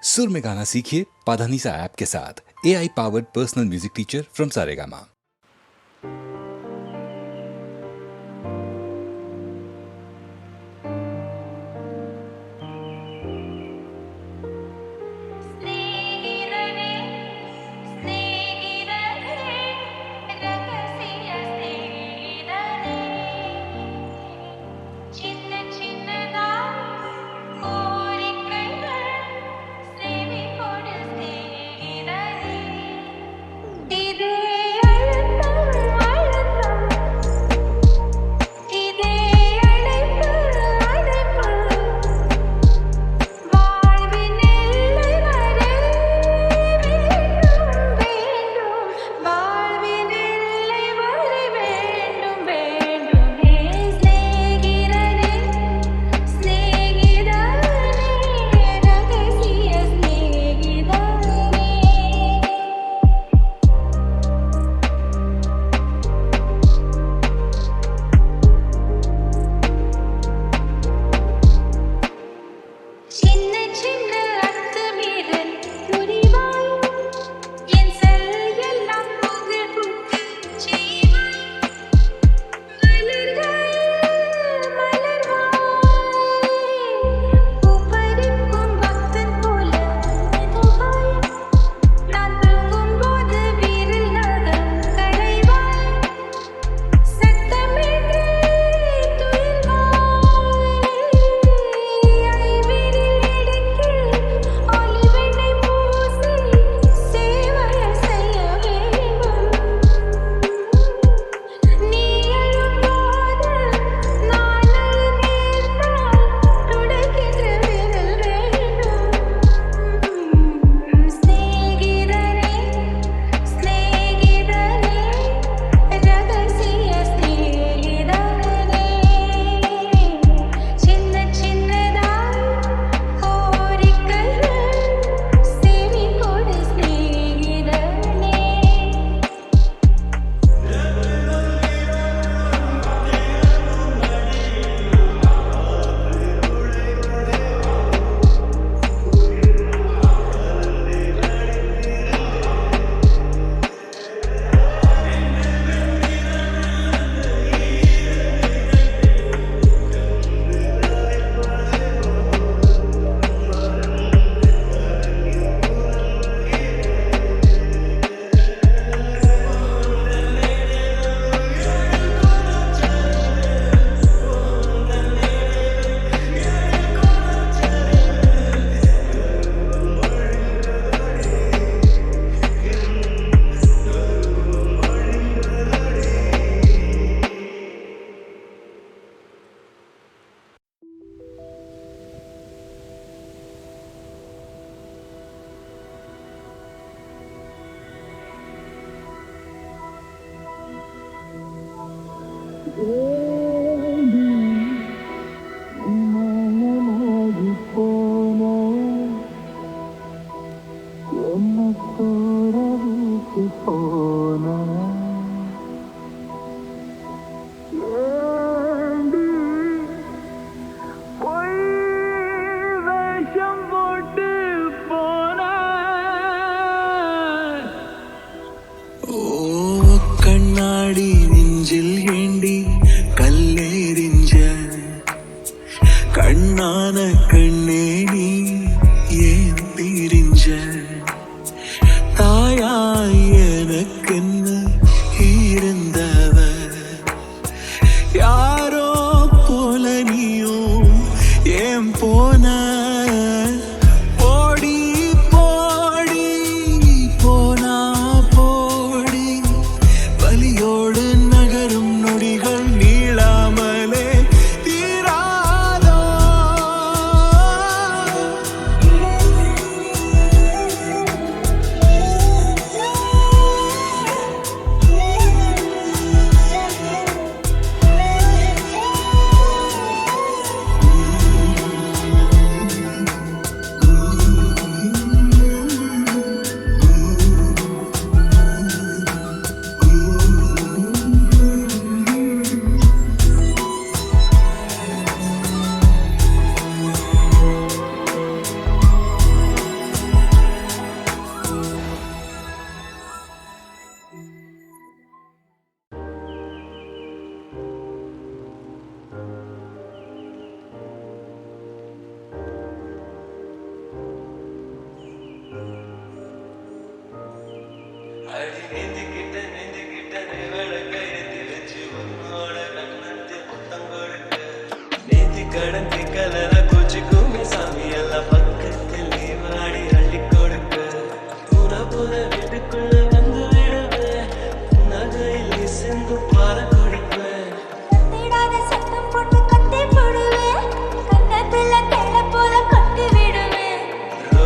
सुर में गाना सीखिए पाधानीसा ऐप के साथ। AI powered personal music teacher from Saregama. இது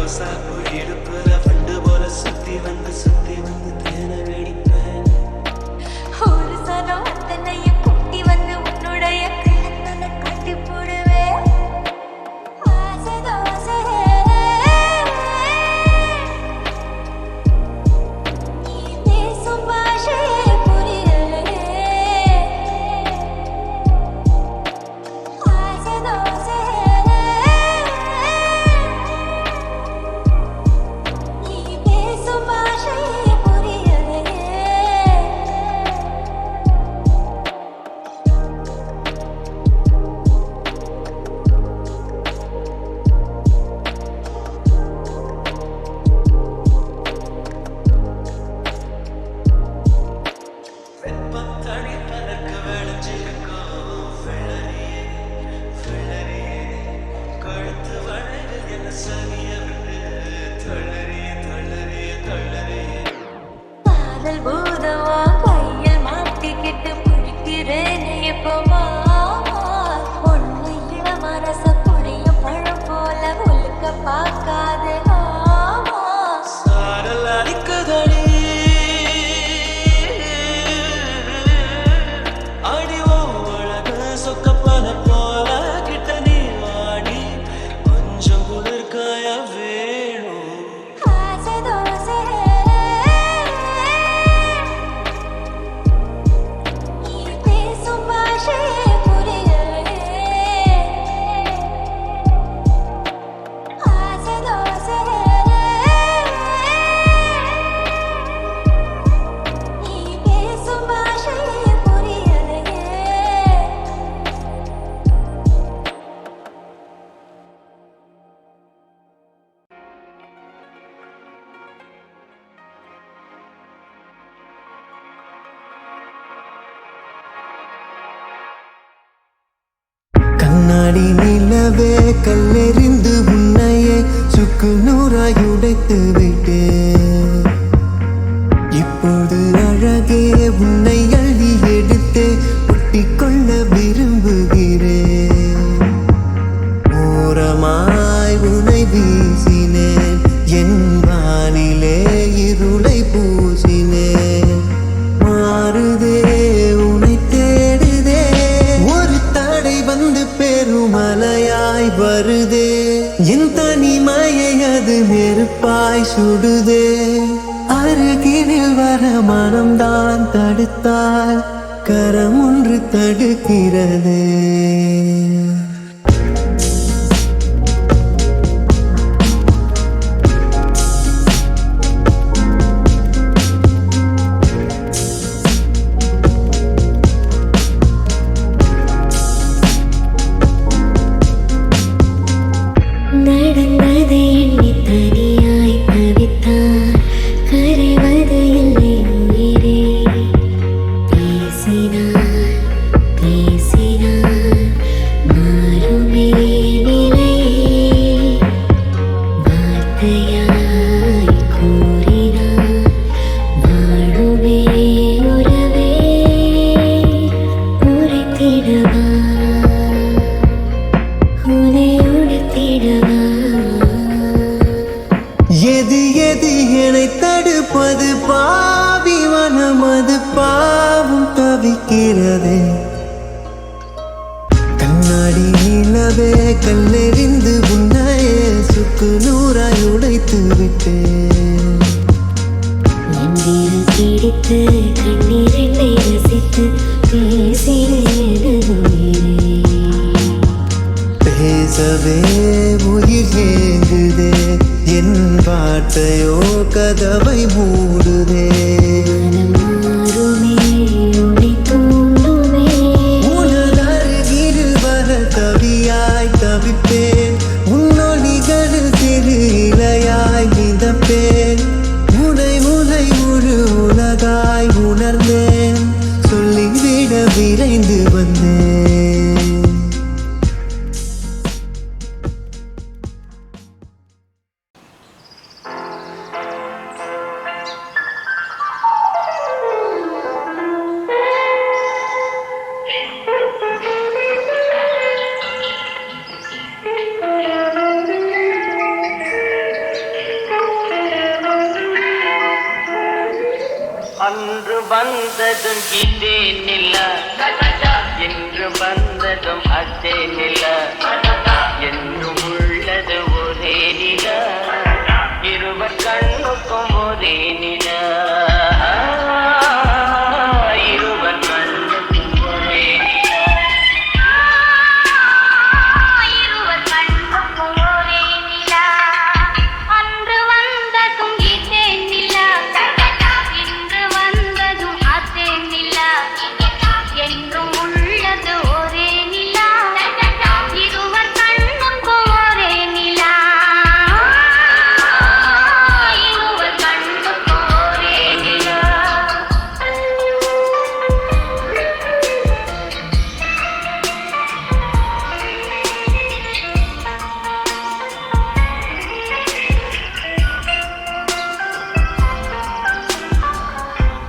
ரோசாப்பூ இடுப்புல வண்டு போல சுத்தி வந்து சுத்தி வந்து தேன வெடிப்பேன். ஒரு சனம் அத்தனையும் குட்டி வந்து உன்னுடைய கண்ணனை காட்டி போடுவேன். ஆசை தோசை நீ பேசும் பாஷையே புரியலையே. ஆசை தோசை நீ பேசும் பாஷையே புரியலையே. வெப்பத்தடி தனக்கு விளைஞ்சிருக்கும் வெள்ளரியே, வெள்ளரியே. கழுத்து வளைவில் என்ன சனிய விட்டு தளறிய தளறிய தளறிய. காதல் பூதமா கையில் மாட்டிக்கிட்டு பிடிக்கிறேனே இப்போ மாமா. பொண்ணு இளமரச புளியும் பழம் போல உலுக்க பார்க்காதே மாமா. சாரல் அடிக்குதடி அடி ஓ அழகு சொக்கப்பன போல கிட்ட நீ வாடி கொஞ்சம் குளிர்காய வேணும். ஆசை தோசை நீ பேசும் பாஷையே புரியலையே. ஆசை தோசை நீ பேசும் பாஷையே புரியலையே. கண்ணாடி நிலவே கல்லெறிந்து உன்னையே சுக்கு நூறாய் உடைத்து விட்டேன். இப்போது அழகே உன்னை அள்ளி எடுத்து ஒட்டிக்கொள்ள விரும்புகிறேன். ஓரமாய் உன்னை வீசினேன், என் வானிலே இருளை பூசினேன். மாறுதே உன்னை தேடுதே, ஒரு தடை வந்து பெருமலையாய் வருதே. என் தனிமையை அது நெருப்பாய் சுடுதே. அருகினில் வர மனம்தான் தடுத்தால் கரம் ஒன்று தடுக்கிறது. நடந்ததை எண்ணி தனியாய் தவித்தார், கரைவது இல்லை உயிரே. பேசினார் பேசினார் மாறுமே நிலையே. வார்த்தையாய் கூறினார் வாழுமே உறவே. உரைத்திடவா உனை உடுத்திடவா. எது எது என்னை தடுப்பது பாவி மனம் அது பாவம் தவிக்கிறதே. கண்ணாடி நிலவே கல்லெறிந்து உன்னையே சுக்கு நூறாய் உடைத்து விட்டேன். எந்திர சிரித்து கண்ணீரெண்டை ரசித்து பேசினேன் உயிரே. பேசவே உயிர் ஏங்குதே, என் வார்த்தையோ கதவை மூடுதே. மனம் மாறுமே உன்னை தூண்டுமே. உனதருகில் வர தவியாய் தவிப்பேன், உன்னொலிகளில் திரு இலையாய் மிதப்பேன். முனை முனை முழு உலகாய் உணர்ந்தேன், சொல்லிவிட விரைந்து வந்தேன். வந்ததும் இதே நில என்று வந்ததும் அதே நில என்றும் உள்ளது ஒரே நில இருவர் கண்ணுக்கும் ஒரே நில இருவர் கண்ணுக்கும் ஒரே நில இருவர் கண்ணுக்கும் ஒரே நில அன்று வந்ததும் இதே நில இன்று வந்ததும் அதே நில என்றும் உள்ளது ஒரே நில இருவர் கண்ணுக்கும் ஒரே நில இருவர் கண்ணுக்கும் ஒரே நில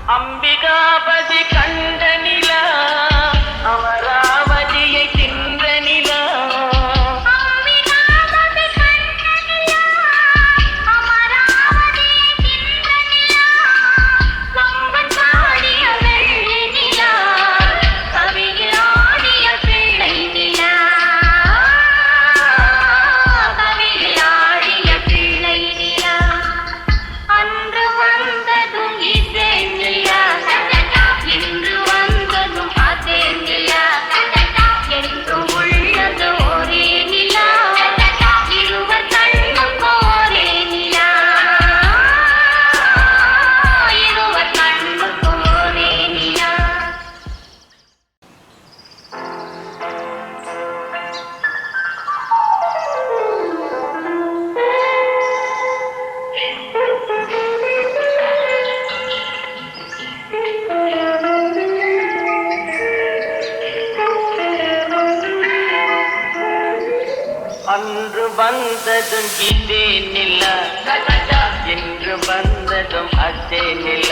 அம்பிகாபதி கண்ட நில அமராவதியை தின்ற நில அம்பிகாபதி கண்ட நில அமராவதி தின்ற நில கம்பன் பாடிய வெள்ளி நில கவியில் ஆடிய பிள்ளை நில கவியில் ஆடிய பிள்ளை நில அன்று வந்ததும் இதே நில இன்று வந்ததும் அதே நில என்றும் உள்ளது ஒரே நில இருவர் கண்ணுக்கும் ஒரே நில இருவர் கண்ணுக்கும் ஒரே நில அன்று வந்ததும் இதே நில என்று வந்ததும் அதே நில